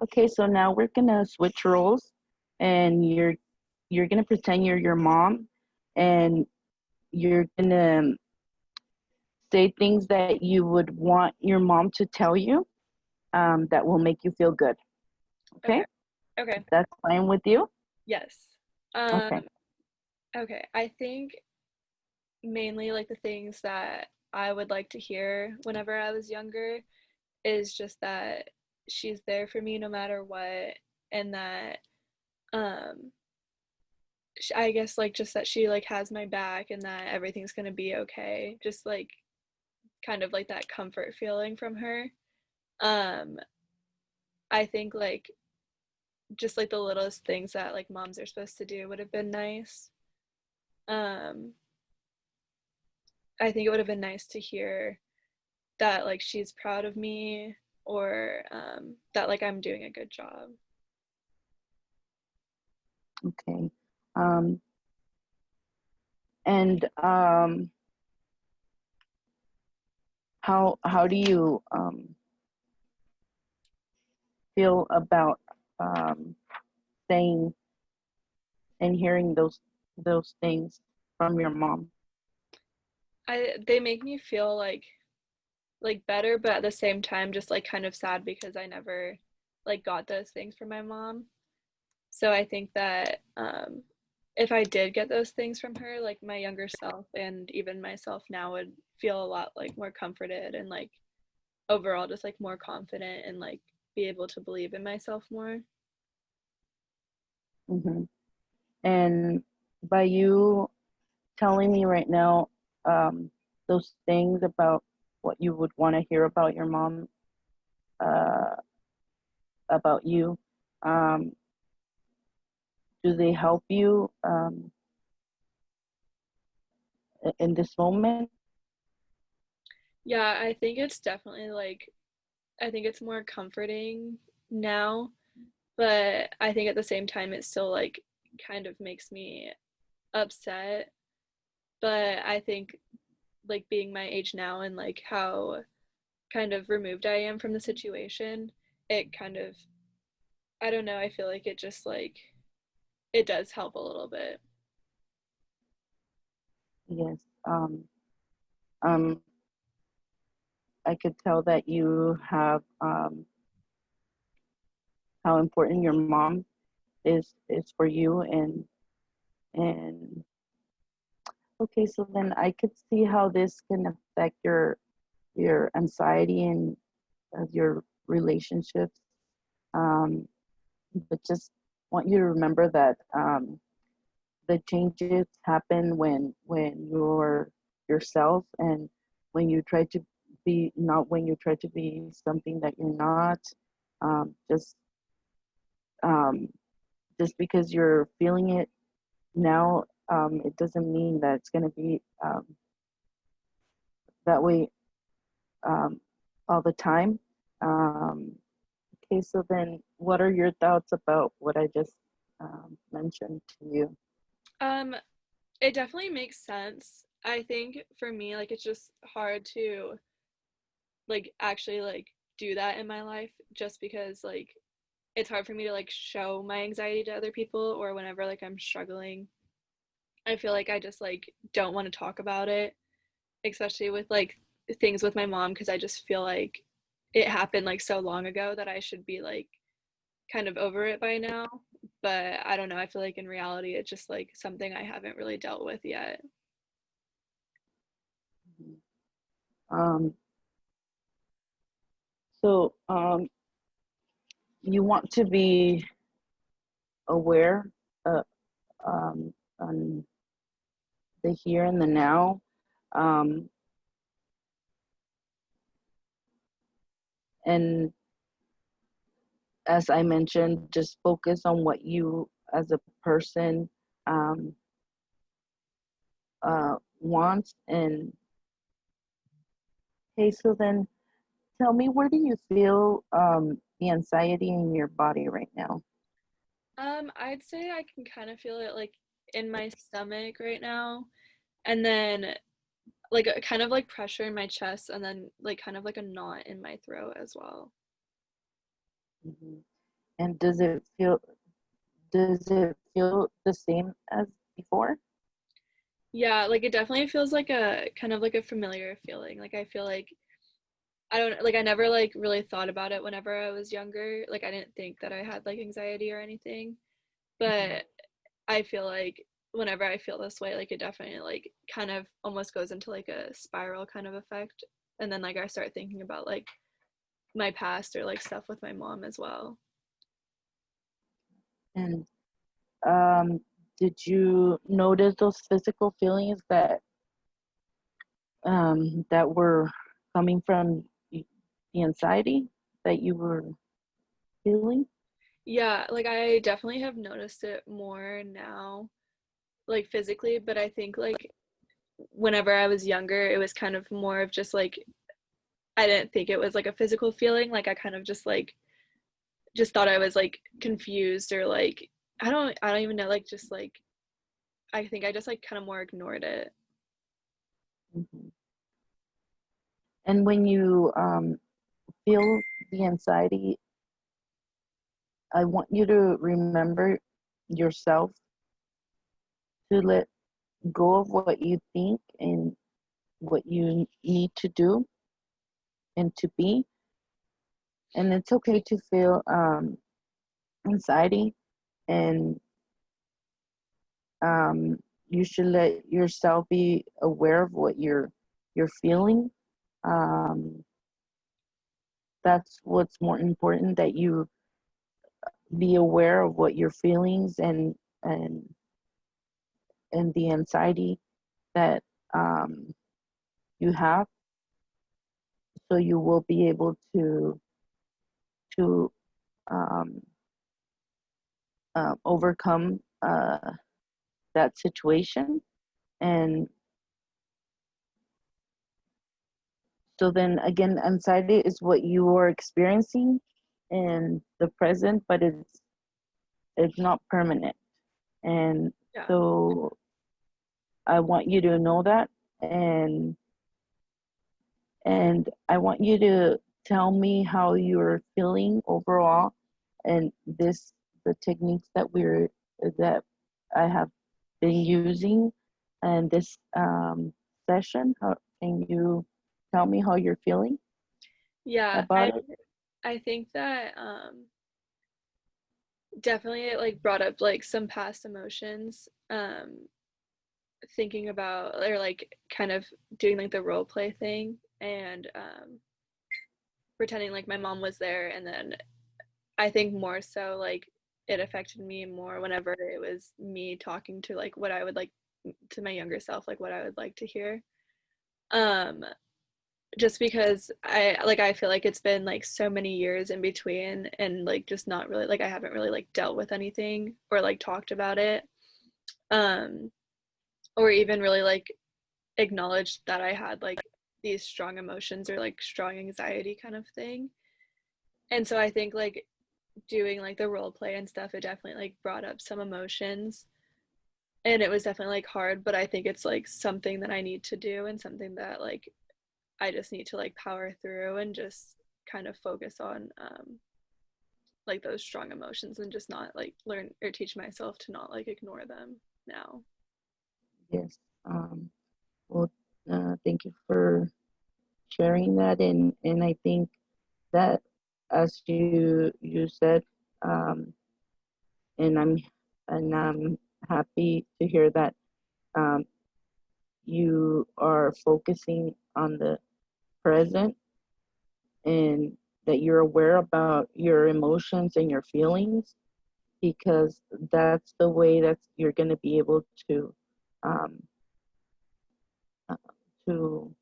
Okay, so now we're gonna switch roles, and you're gonna pretend you're your mom, and you're gonna say things that you would want your mom to tell you, that will make you feel good. Okay, Okay. Okay. that's fine with you. Yes. Okay. Um, okay. I think mainly like the things that I would like to hear whenever I was younger is just that she's there for me no matter what, and that um I guess like just that she like has my back and that everything's gonna be okay. Just like kind of like that comfort feeling from her. Um, I think like just like the littlest things that like moms are supposed to do would have been nice. Um, I think it would have been nice to hear that like she's proud of me or that like I'm doing a good job. Okay. Um, and how do you feel about um, saying and hearing those things from your mom? I they make me feel like better, but at the same time just like kind of sad because I never like got those things from my mom. So I think that if I did get those things from her, like my younger self and even myself now would feel a lot like more comforted and like overall just like more confident and like be able to believe in myself more. Hmm. And by you telling me right now, um, those things about what you would want to hear about your mom, uh, about you, um, do they help you in this moment? Yeah, I think it's definitely like I think it's more comforting now, but I think at the same time it still like kind of makes me upset. But I think like being my age now and like how kind of removed I am from the situation, it kind of I don't know, I feel like it just like it does help a little bit. Yes. Um, I could tell that you have how important your mom is for you, and okay, so then I could see how this can affect your anxiety and your relationships. Um, but just want you to remember that the changes happen when you're yourself, and when you try to be not when you try to be something that you're not. Um, just um, just because you're feeling it now, it doesn't mean that it's going to be that way um, all the time. Um, okay, so then what are your thoughts about what I just mentioned to you? Um it definitely makes sense. I think for me like it's just hard to like actually like do that in my life just because like it's hard for me to like show my anxiety to other people or whenever like I'm struggling. I feel like I just like don't want to talk about it, especially with like things with my mom because I just feel like it happened like so long ago that I should be like kind of over it by now. But I don't know, I feel like in reality it's just like something I haven't really dealt with yet. Um, so you want to be aware uh, on the here and the now, um, and as I mentioned, just focus on what you as a person um, want. And hey, so then tell me, where do you feel the anxiety in your body right now? I'd say I can kind of feel it like in my stomach right now, and then like a kind of like pressure in my chest, and then like kind of like a knot in my throat as well. Mhm. And does it feel the same as before? Yeah, like it definitely feels like a kind of like a familiar feeling. Like I feel like I don't like I never like really thought about it whenever I was younger. Like I didn't think that I had like anxiety or anything. Mhm. But I feel like whenever I feel this way, like it definitely like kind of almost goes into like a spiral kind of effect. And then like I start thinking about like my past or like stuff with my mom as well. And um, did you notice those physical feelings that were coming from the anxiety that you were feeling? Yeah, like I definitely have noticed it more now, like physically, but I think like whenever I was younger, it was kind of more of just like I didn't think it was like a physical feeling. Like I kind of just thought I was like confused or like I don't even know like just like I think I just like kind of more ignored it. Mhm. And when you feel the anxiety, I want you to remember yourself to let go of what you think and what you need to do and to be. And it's okay to feel anxiety, and um, you should let yourself be aware of what you're feeling. Um, that's what's more important, that you be aware of what your feelings and and the anxiety that um, you have, so you will be able to um, overcome that situation. And so then again, anxiety is what you are experiencing in the present, but it's not permanent. And Yeah. so I want you to know that, and I want you to tell me how you're feeling overall, and the techniques that I have been using, and this session. How can you tell me how you're feeling Yeah, about it? I think that definitely it like brought up like some past emotions. Thinking about or like kind of doing like the role play thing and pretending like my mom was there and then I think more so like it affected me more whenever it was me talking to like what I would like to my younger self, like what I would like to hear. Um, just because I feel like it's been like so many years in between and like just not really like I haven't really like dealt with anything or like talked about it. Um, or even really like acknowledged that I had like these strong emotions or like strong anxiety kind of thing. And so I think like doing like the role play and stuff, it definitely like brought up some emotions and it was definitely like hard, but I think it's like something that I need to do and something that like I just need to like power through and just kind of focus on like those strong emotions and just not like learn or teach myself to not like ignore them now. Yes. Well, thank you for sharing that, and I think that, as you said, um, and I'm happy to hear that um, you are focusing on the present, and that you're aware about your emotions and your feelings, because that's the way that you're going to be able um, uh, to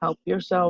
help yourself